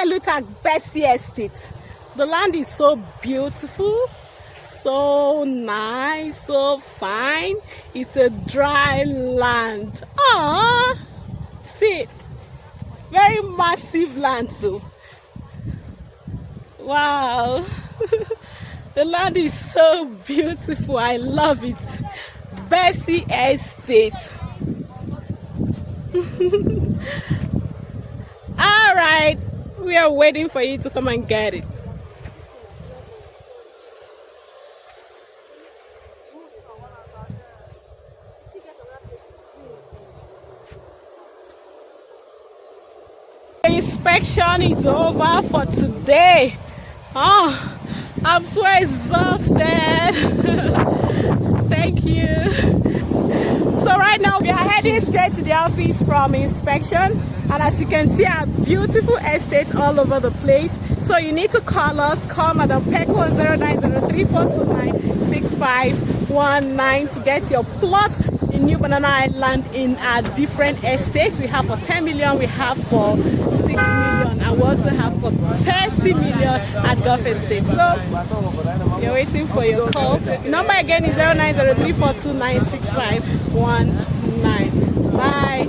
a look at Bessie Estate. The land is so beautiful, so nice, so fine. It's a dry land. Ah, see, very massive land too. Wow. The land is so beautiful. I love it. Bessie Estate. All right, we are waiting for you to come and get it. The inspection is over for today. Oh, I'm so exhausted. Thank you. So right now we are heading straight to the office from inspection, and as you can see, our beautiful estates all over the place. So you need to call us. Call Madam Peck on 0903-429-6519 to get your plot in New Banana Island in our different estates. We have for 10 million, we have for 6 million, and we also have for 30 million at Gulf Estate. So you're waiting for your call. The number again is 0903-429-6519. Bye.